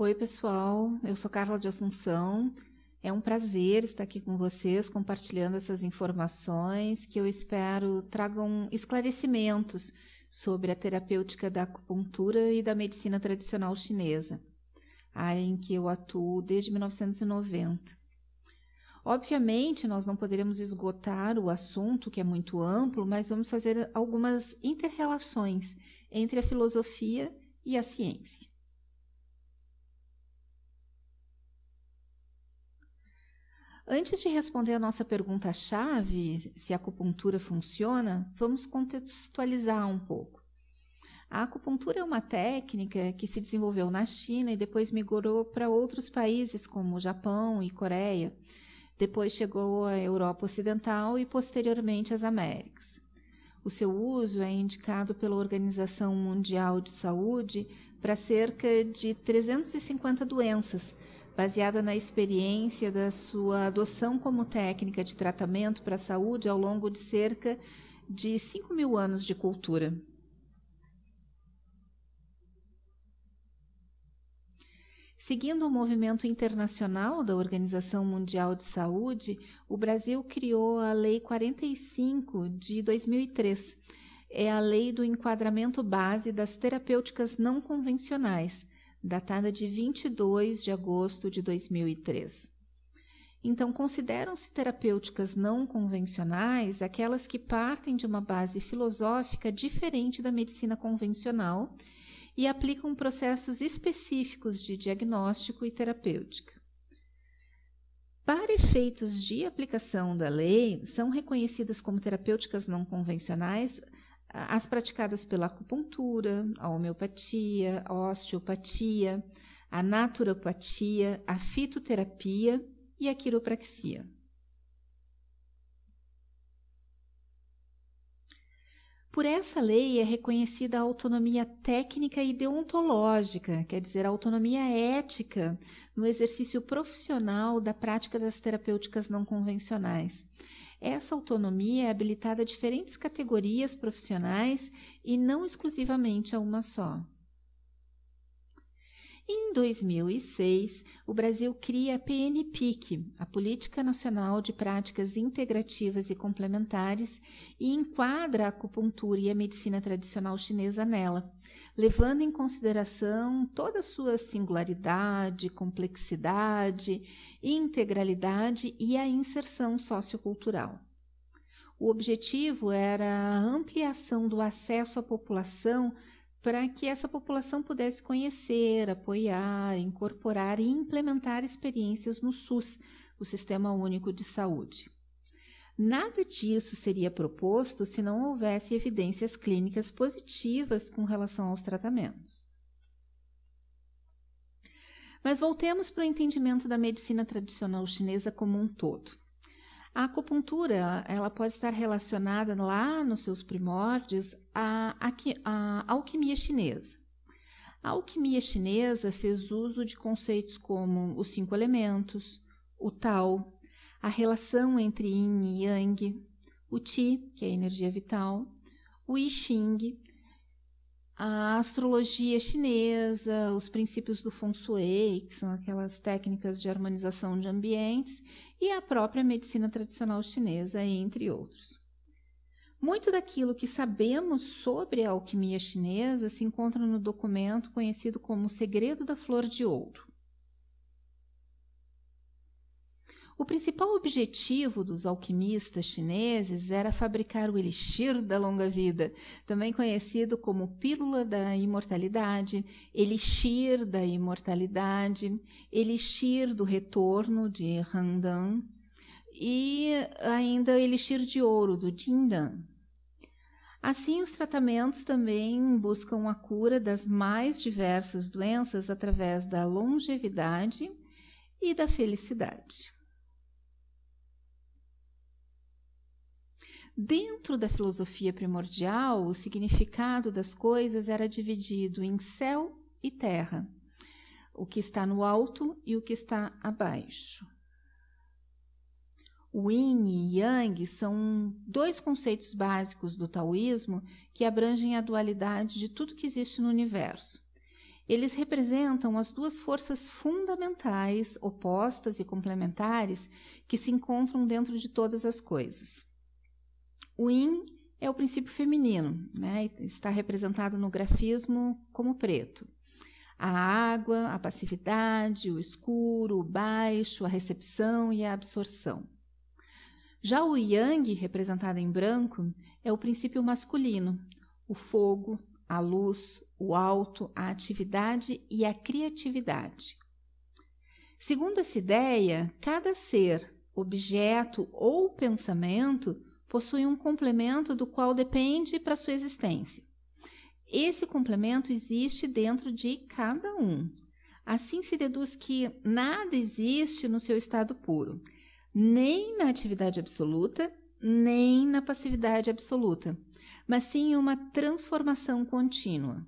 Oi, pessoal, eu sou Carla de Assunção. É um prazer estar aqui com vocês, compartilhando essas informações que eu espero tragam esclarecimentos sobre a terapêutica da acupuntura e da medicina tradicional chinesa, área em que eu atuo desde 1990. Obviamente, nós não poderemos esgotar o assunto, que é muito amplo, mas vamos fazer algumas inter-relações entre a filosofia e a ciência. Antes de responder a nossa pergunta-chave, se a acupuntura funciona, vamos contextualizar um pouco. A acupuntura é uma técnica que se desenvolveu na China e depois migrou para outros países como Japão e Coreia. Depois chegou à Europa Ocidental e posteriormente às Américas. O seu uso é indicado pela Organização Mundial de Saúde para cerca de 350 doenças, baseada na experiência da sua adoção como técnica de tratamento para a saúde ao longo de cerca de 5.000 anos de cultura. Seguindo o movimento internacional da Organização Mundial de Saúde, o Brasil criou a Lei 45 de 2003. É a Lei do Enquadramento Base das Terapêuticas Não Convencionais, datada de 22 de agosto de 2003. Então, consideram-se terapêuticas não convencionais aquelas que partem de uma base filosófica diferente da medicina convencional e aplicam processos específicos de diagnóstico e terapêutica. Para efeitos de aplicação da lei, são reconhecidas como terapêuticas não convencionais as praticadas pela acupuntura, a homeopatia, a osteopatia, a naturopatia, a fitoterapia e a quiropraxia. Por essa lei é reconhecida a autonomia técnica e deontológica, quer dizer, a autonomia ética no exercício profissional da prática das terapêuticas não convencionais. Essa autonomia é habilitada a diferentes categorias profissionais e não exclusivamente a uma só. Em 2006, o Brasil cria a PNPIC, a Política Nacional de Práticas Integrativas e Complementares, e enquadra a acupuntura e a medicina tradicional chinesa nela, levando em consideração toda a sua singularidade, complexidade, integralidade e a inserção sociocultural. O objetivo era a ampliação do acesso à população para que essa população pudesse conhecer, apoiar, incorporar e implementar experiências no SUS, o Sistema Único de Saúde. Nada disso seria proposto se não houvesse evidências clínicas positivas com relação aos tratamentos. Mas voltemos para o entendimento da medicina tradicional chinesa como um todo. A acupuntura ela pode estar relacionada lá nos seus primórdios à alquimia chinesa. A alquimia chinesa fez uso de conceitos como os 5 elementos, o Tao, a relação entre Yin e Yang, o Qi, que é a energia vital, o I Ching, a astrologia chinesa, os princípios do Feng Shui, que são aquelas técnicas de harmonização de ambientes, e a própria medicina tradicional chinesa, entre outros. Muito daquilo que sabemos sobre a alquimia chinesa se encontra no documento conhecido como O Segredo da Flor de Ouro. O principal objetivo dos alquimistas chineses era fabricar o elixir da longa vida, também conhecido como pílula da imortalidade, elixir da imortalidade, elixir do retorno de Handan e ainda elixir de ouro do Jindan. Assim, os tratamentos também buscam a cura das mais diversas doenças através da longevidade e da felicidade. Dentro da filosofia primordial, o significado das coisas era dividido em céu e terra, o que está no alto e o que está abaixo. O Yin e Yang são 2 conceitos básicos do taoísmo que abrangem a dualidade de tudo que existe no universo. Eles representam as duas forças fundamentais, opostas e complementares, que se encontram dentro de todas as coisas. O Yin é o princípio feminino, né? Está representado no grafismo como preto. A água, a passividade, o escuro, o baixo, a recepção e a absorção. Já o Yang, representado em branco, é o princípio masculino, o fogo, a luz, o alto, a atividade e a criatividade. Segundo essa ideia, cada ser, objeto ou pensamento possui um complemento do qual depende para sua existência. Esse complemento existe dentro de cada um. Assim se deduz que nada existe no seu estado puro, nem na atividade absoluta, nem na passividade absoluta, mas sim uma transformação contínua,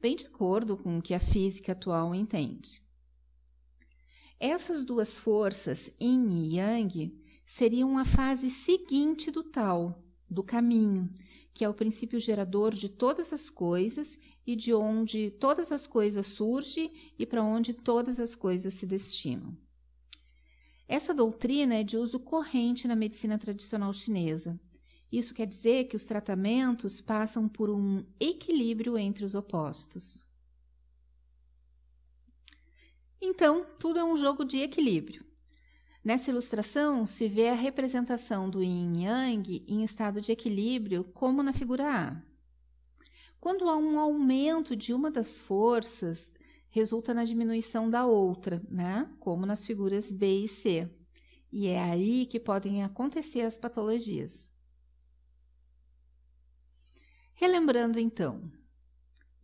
bem de acordo com o que a física atual entende. Essas duas forças, Yin e Yang, seriam a fase seguinte do Tao, do caminho, que é o princípio gerador de todas as coisas e de onde todas as coisas surgem e para onde todas as coisas se destinam. Essa doutrina é de uso corrente na medicina tradicional chinesa. Isso quer dizer que os tratamentos passam por um equilíbrio entre os opostos. Então, tudo é um jogo de equilíbrio. Nessa ilustração, se vê a representação do Yin e Yang em estado de equilíbrio, como na figura A. Quando há um aumento de uma das forças, resulta na diminuição da outra, né? Como nas figuras B e C. E é aí que podem acontecer as patologias. Relembrando então,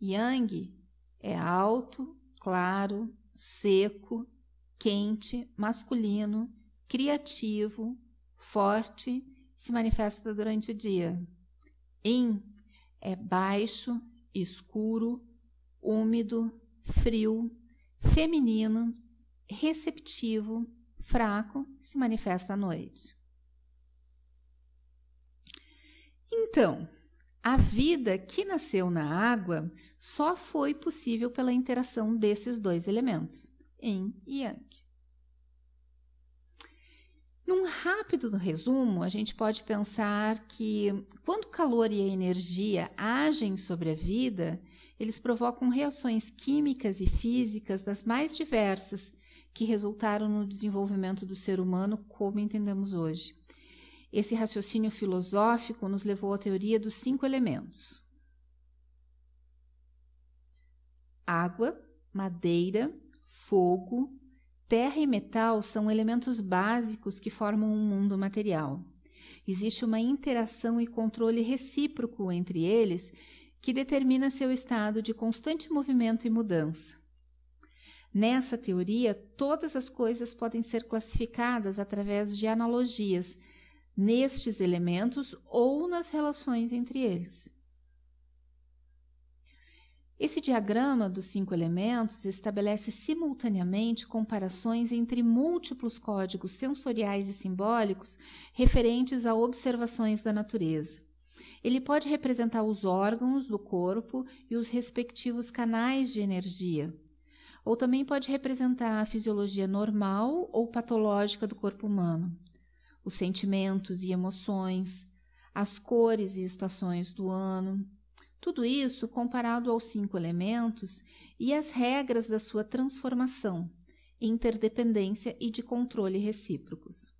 Yang é alto, claro, seco, quente, masculino, criativo, forte, se manifesta durante o dia. Yin é baixo, escuro, úmido, frio, feminino, receptivo, fraco, se manifesta à noite. Então, a vida que nasceu na água só foi possível pela interação desses dois elementos, Yin e Yang. Num rápido resumo, a gente pode pensar que, quando o calor e a energia agem sobre a vida, eles provocam reações químicas e físicas das mais diversas, que resultaram no desenvolvimento do ser humano como entendemos hoje. Esse raciocínio filosófico nos levou à teoria dos 5 elementos: água, madeira, fogo, terra e metal são elementos básicos que formam um mundo material. Existe uma interação e controle recíproco entre eles que determina seu estado de constante movimento e mudança. Nessa teoria, todas as coisas podem ser classificadas através de analogias nestes elementos ou nas relações entre eles. Esse diagrama dos 5 elementos estabelece simultaneamente comparações entre múltiplos códigos sensoriais e simbólicos referentes a observações da natureza. Ele pode representar os órgãos do corpo e os respectivos canais de energia, ou também pode representar a fisiologia normal ou patológica do corpo humano, os sentimentos e emoções, as cores e estações do ano. Tudo isso comparado aos 5 elementos e as regras da sua transformação, interdependência e de controle recíprocos.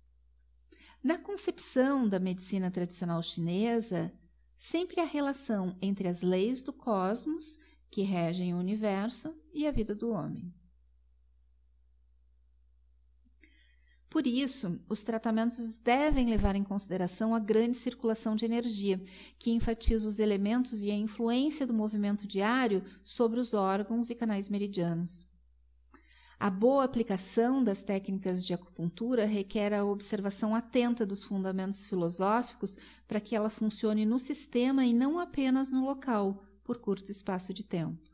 Na concepção da medicina tradicional chinesa, sempre há relação entre as leis do cosmos, que regem o universo, e a vida do homem. Por isso, os tratamentos devem levar em consideração a grande circulação de energia, que enfatiza os elementos e a influência do movimento diário sobre os órgãos e canais meridianos. A boa aplicação das técnicas de acupuntura requer a observação atenta dos fundamentos filosóficos para que ela funcione no sistema e não apenas no local, por curto espaço de tempo.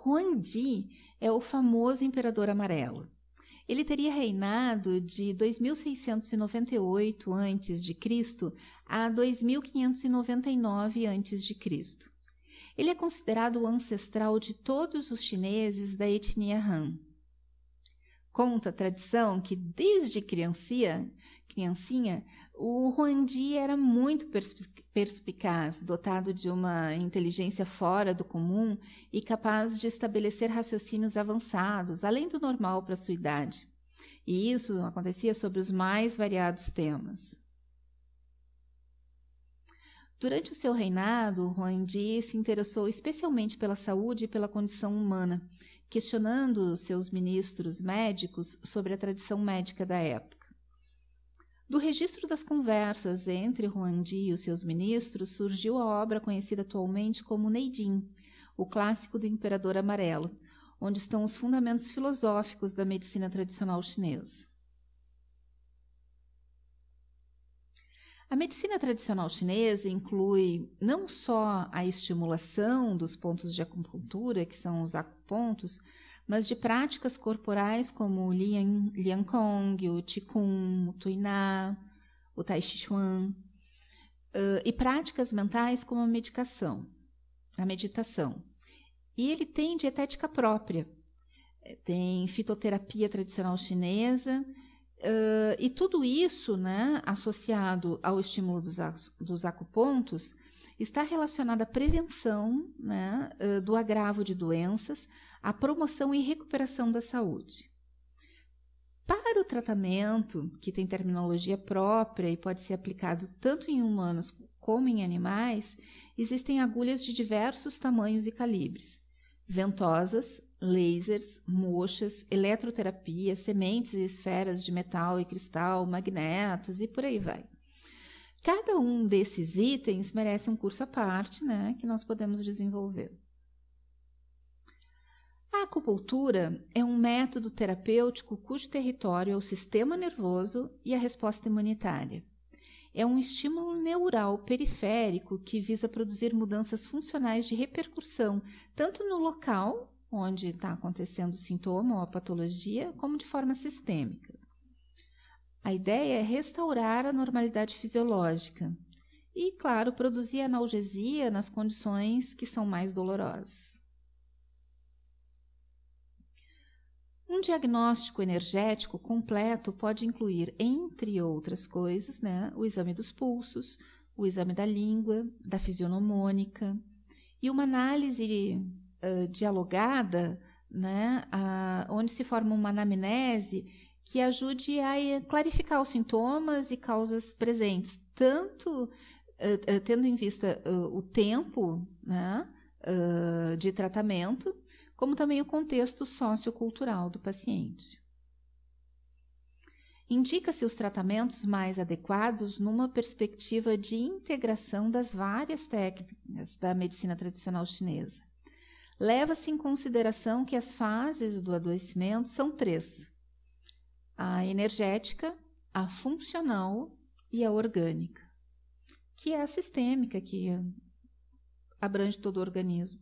Huangdi é o famoso imperador amarelo. Ele teria reinado de 2698 a.C. a 2599 a.C. Ele é considerado o ancestral de todos os chineses da etnia Han. Conta a tradição que, desde criancinha, o Huangdi era muito perspicaz, dotado de uma inteligência fora do comum e capaz de estabelecer raciocínios avançados, além do normal para sua idade. E isso acontecia sobre os mais variados temas. Durante o seu reinado, Huangdi se interessou especialmente pela saúde e pela condição humana, questionando seus ministros médicos sobre a tradição médica da época. Do registro das conversas entre Huangdi e os seus ministros surgiu a obra conhecida atualmente como Neijing, o clássico do Imperador Amarelo, onde estão os fundamentos filosóficos da medicina tradicional chinesa. A medicina tradicional chinesa inclui não só a estimulação dos pontos de acupuntura, que são os acupontos, mas de práticas corporais como o Lian Kong, o Qigong, o Tuina, o Tai Chi Chuan, e práticas mentais como a meditação. E ele tem dietética própria, tem fitoterapia tradicional chinesa, e tudo isso, né, associado ao estímulo dos acupontos, está relacionado à prevenção, né, do agravo de doenças, à promoção e recuperação da saúde. Para o tratamento, que tem terminologia própria e pode ser aplicado tanto em humanos como em animais, existem agulhas de diversos tamanhos e calibres, ventosas, lasers, mochas, eletroterapia, sementes e esferas de metal e cristal, magnetas e por aí vai. Cada um desses itens merece um curso à parte, né, que nós podemos desenvolver. A acupuntura é um método terapêutico cujo território é o sistema nervoso e a resposta imunitária. É um estímulo neural periférico que visa produzir mudanças funcionais de repercussão, tanto no local onde está acontecendo o sintoma ou a patologia, como de forma sistêmica. A ideia é restaurar a normalidade fisiológica e, claro, produzir analgesia nas condições que são mais dolorosas. Um diagnóstico energético completo pode incluir, entre outras coisas, né, o exame dos pulsos, o exame da língua, da fisionomônica e uma análise dialogada, né, onde se forma uma anamnese que ajude a clarificar os sintomas e causas presentes, tanto tendo em vista o tempo, né, de tratamento, como também o contexto sociocultural do paciente. Indica-se os tratamentos mais adequados numa perspectiva de integração das várias técnicas da medicina tradicional chinesa. Leva-se em consideração que as fases do adoecimento são 3: a energética, a funcional e a orgânica, que é a sistêmica, que abrange todo o organismo.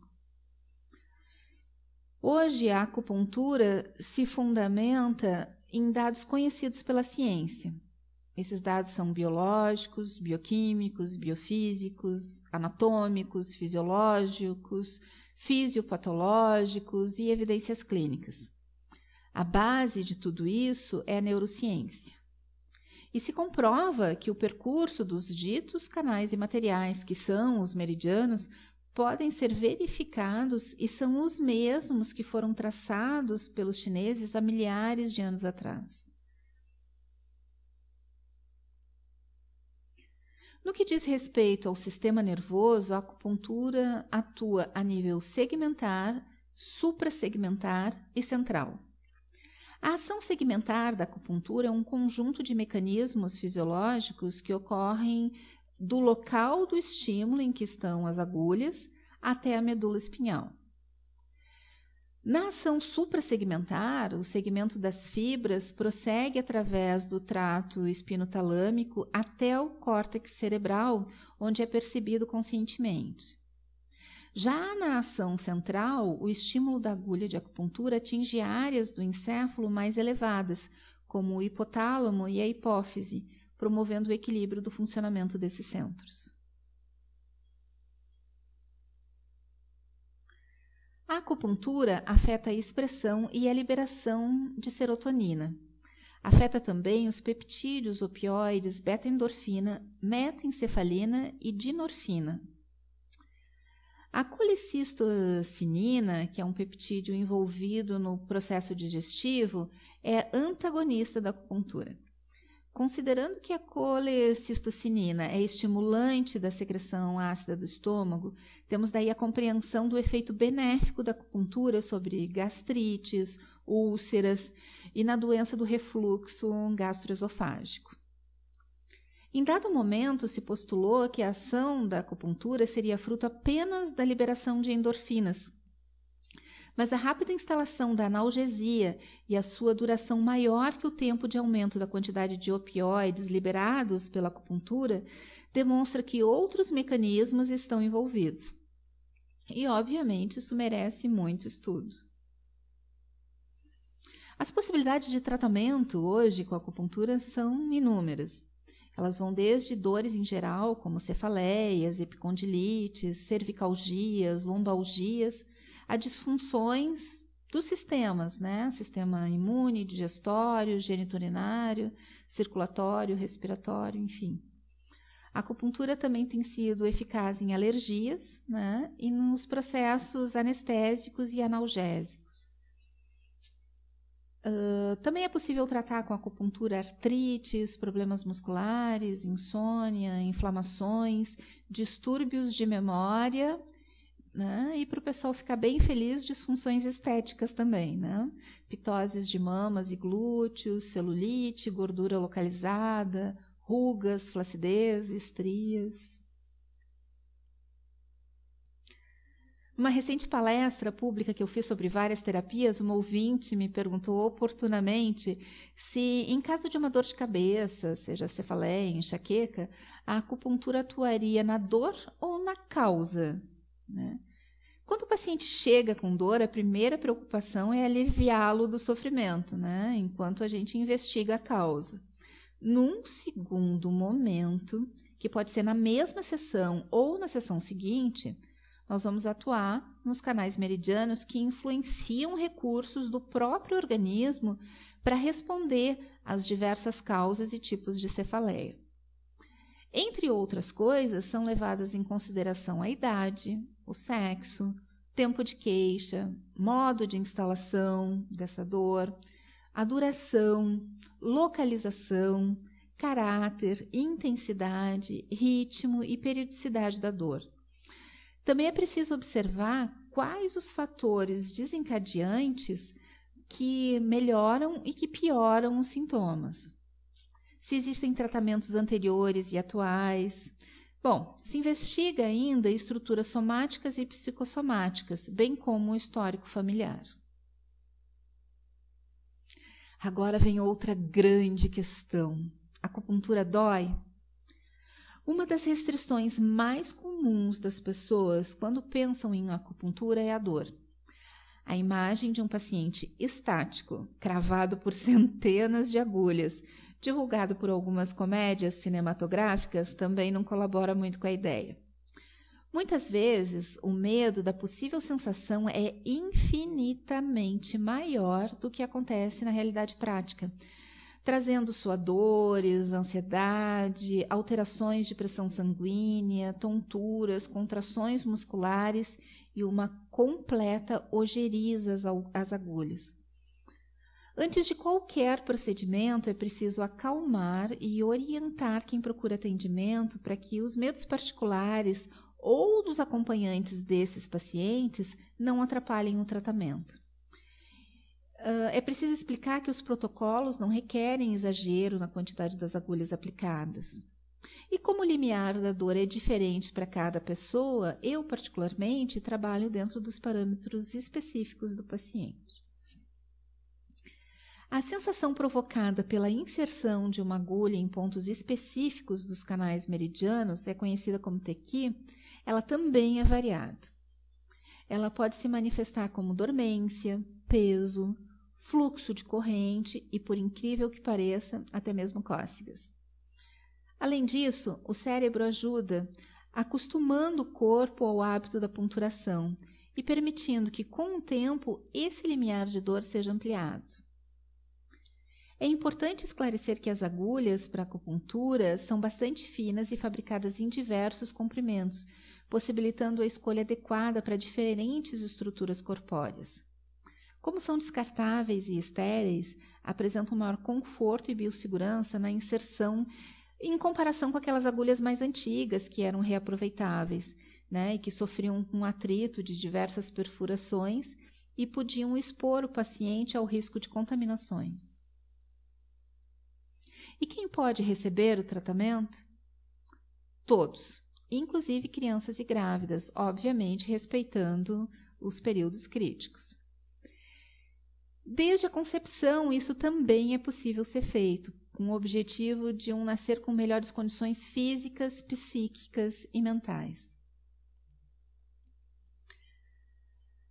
Hoje, a acupuntura se fundamenta em dados conhecidos pela ciência. Esses dados são biológicos, bioquímicos, biofísicos, anatômicos, fisiológicos, fisiopatológicos e evidências clínicas. A base de tudo isso é a neurociência. E se comprova que o percurso dos ditos canais imateriais, que são os meridianos, podem ser verificados e são os mesmos que foram traçados pelos chineses há milhares de anos atrás. No que diz respeito ao sistema nervoso, a acupuntura atua a nível segmentar, suprassegmentar e central. A ação segmentar da acupuntura é um conjunto de mecanismos fisiológicos que ocorrem do local do estímulo em que estão as agulhas até a medula espinhal. Na ação suprassegmentar, o segmento das fibras prossegue através do trato espinotalâmico até o córtex cerebral, onde é percebido conscientemente. Já na ação central, o estímulo da agulha de acupuntura atinge áreas do encéfalo mais elevadas, como o hipotálamo e a hipófise, promovendo o equilíbrio do funcionamento desses centros. acupuntura afeta a expressão e a liberação de serotonina. Afeta também os peptídeos opioides beta-endorfina, metaencefalina e dinorfina. A colicistocinina, que é um peptídeo envolvido no processo digestivo, é antagonista da acupuntura. Considerando que a colecistocinina é estimulante da secreção ácida do estômago, temos daí a compreensão do efeito benéfico da acupuntura sobre gastrites, úlceras e na doença do refluxo gastroesofágico. Em dado momento, se postulou que a ação da acupuntura seria fruto apenas da liberação de endorfinas, mas a rápida instalação da analgesia e a sua duração maior que o tempo de aumento da quantidade de opioides liberados pela acupuntura demonstra que outros mecanismos estão envolvidos. E, obviamente, isso merece muito estudo. As possibilidades de tratamento hoje com a acupuntura são inúmeras. Elas vão desde dores em geral, como cefaleias, epicondilites, cervicalgias, lombalgias, a disfunções dos sistemas, né? Sistema imune, digestório, geniturinário, circulatório, respiratório, enfim. A acupuntura também tem sido eficaz em alergias, né? E nos processos anestésicos e analgésicos. Também é possível tratar com acupuntura artrites, problemas musculares, insônia, inflamações, distúrbios de memória, né? E para o pessoal ficar bem feliz, disfunções estéticas também, né? Pitoses de mamas e glúteos, celulite, gordura localizada, rugas, flacidez, estrias. Numa recente palestra pública que eu fiz sobre várias terapias, uma ouvinte me perguntou oportunamente se, em caso de uma dor de cabeça, seja cefaleia, enxaqueca, a acupuntura atuaria na dor ou na causa, né? Quando o paciente chega com dor, a primeira preocupação é aliviá-lo do sofrimento, né? Enquanto a gente investiga a causa. Num segundo momento, que pode ser na mesma sessão ou na sessão seguinte, nós vamos atuar nos canais meridianos que influenciam recursos do próprio organismo para responder às diversas causas e tipos de cefaleia. Entre outras coisas, são levadas em consideração a idade, o sexo, tempo de queixa, modo de instalação dessa dor, a duração, localização, caráter, intensidade, ritmo e periodicidade da dor. Também é preciso observar quais os fatores desencadeantes que melhoram e que pioram os sintomas. Se existem tratamentos anteriores e atuais. Bom, se investiga ainda estruturas somáticas e psicossomáticas, bem como o histórico familiar. Agora vem outra grande questão. A acupuntura dói? Uma das restrições mais comuns das pessoas quando pensam em acupuntura é a dor. A imagem de um paciente estático, cravado por centenas de agulhas, divulgado por algumas comédias cinematográficas, também não colabora muito com a ideia. Muitas vezes, o medo da possível sensação é infinitamente maior do que acontece na realidade prática, trazendo suadores, ansiedade, alterações de pressão sanguínea, tonturas, contrações musculares e uma completa ojeriza às agulhas. Antes de qualquer procedimento, é preciso acalmar e orientar quem procura atendimento para que os medos particulares ou dos acompanhantes desses pacientes não atrapalhem o tratamento. É preciso explicar que os protocolos não requerem exagero na quantidade das agulhas aplicadas. E como o limiar da dor é diferente para cada pessoa, eu, particularmente, trabalho dentro dos parâmetros específicos do paciente. A sensação provocada pela inserção de uma agulha em pontos específicos dos canais meridianos, é conhecida como tequi, ela também é variada. Ela pode se manifestar como dormência, peso, fluxo de corrente e, por incrível que pareça, até mesmo cócegas. Além disso, o cérebro ajuda acostumando o corpo ao hábito da punturação e permitindo que, com o tempo, esse limiar de dor seja ampliado. É importante esclarecer que as agulhas para acupuntura são bastante finas e fabricadas em diversos comprimentos, possibilitando a escolha adequada para diferentes estruturas corpóreas. Como são descartáveis e estéreis, apresentam maior conforto e biossegurança na inserção em comparação com aquelas agulhas mais antigas que eram reaproveitáveis, né, e que sofriam com atrito de diversas perfurações e podiam expor o paciente ao risco de contaminações. E quem pode receber o tratamento? Todos, inclusive crianças e grávidas, obviamente respeitando os períodos críticos. Desde a concepção, isso também é possível ser feito, com o objetivo de nascer com melhores condições físicas, psíquicas e mentais.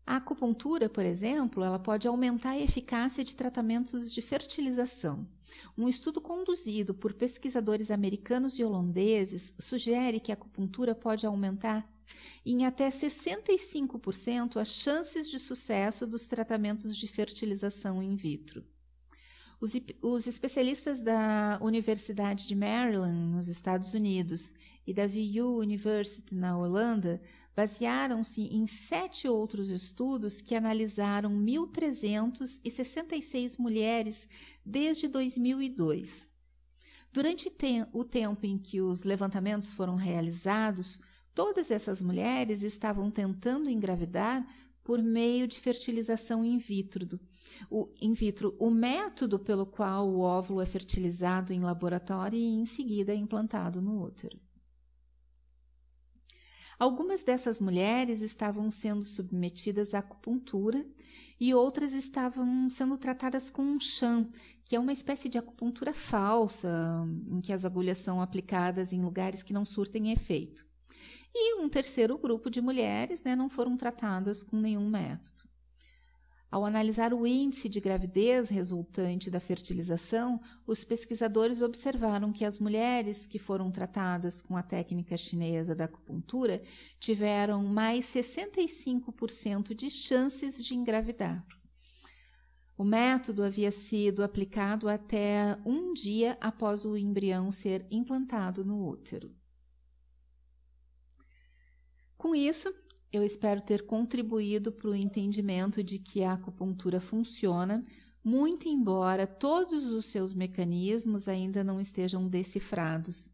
A acupuntura, por exemplo, ela pode aumentar a eficácia de tratamentos de fertilização. Um estudo conduzido por pesquisadores americanos e holandeses sugere que a acupuntura pode aumentar em até 65% as chances de sucesso dos tratamentos de fertilização in vitro. Os especialistas da Universidade de Maryland, nos Estados Unidos, e da VU University, na Holanda, basearam-se em 7 outros estudos que analisaram 1.366 mulheres desde 2002. Durante o tempo em que os levantamentos foram realizados, todas essas mulheres estavam tentando engravidar por meio de fertilização in vitro. O método pelo qual o óvulo é fertilizado em laboratório e em seguida é implantado no útero. Algumas dessas mulheres estavam sendo submetidas à acupuntura e outras estavam sendo tratadas com um Shan, que é uma espécie de acupuntura falsa, em que as agulhas são aplicadas em lugares que não surtem efeito. E um terceiro grupo de mulheres, não foram tratadas com nenhum método. Ao analisar o índice de gravidez resultante da fertilização, os pesquisadores observaram que as mulheres que foram tratadas com a técnica chinesa da acupuntura tiveram mais 65% de chances de engravidar. O método havia sido aplicado até um dia após o embrião ser implantado no útero. Com isso, eu espero ter contribuído para o entendimento de que a acupuntura funciona, muito embora todos os seus mecanismos ainda não estejam decifrados.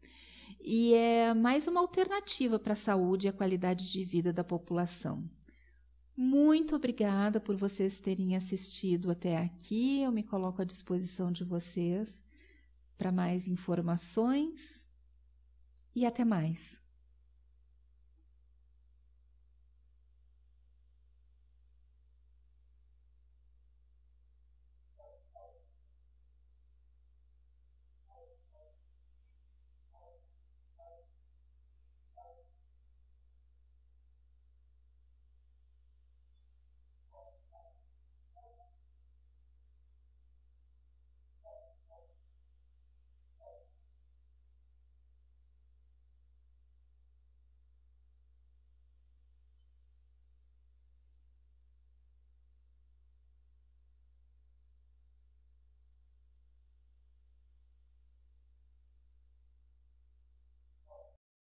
E é mais uma alternativa para a saúde e a qualidade de vida da população. Muito obrigada por vocês terem assistido até aqui. Eu me coloco à disposição de vocês para mais informações e até mais.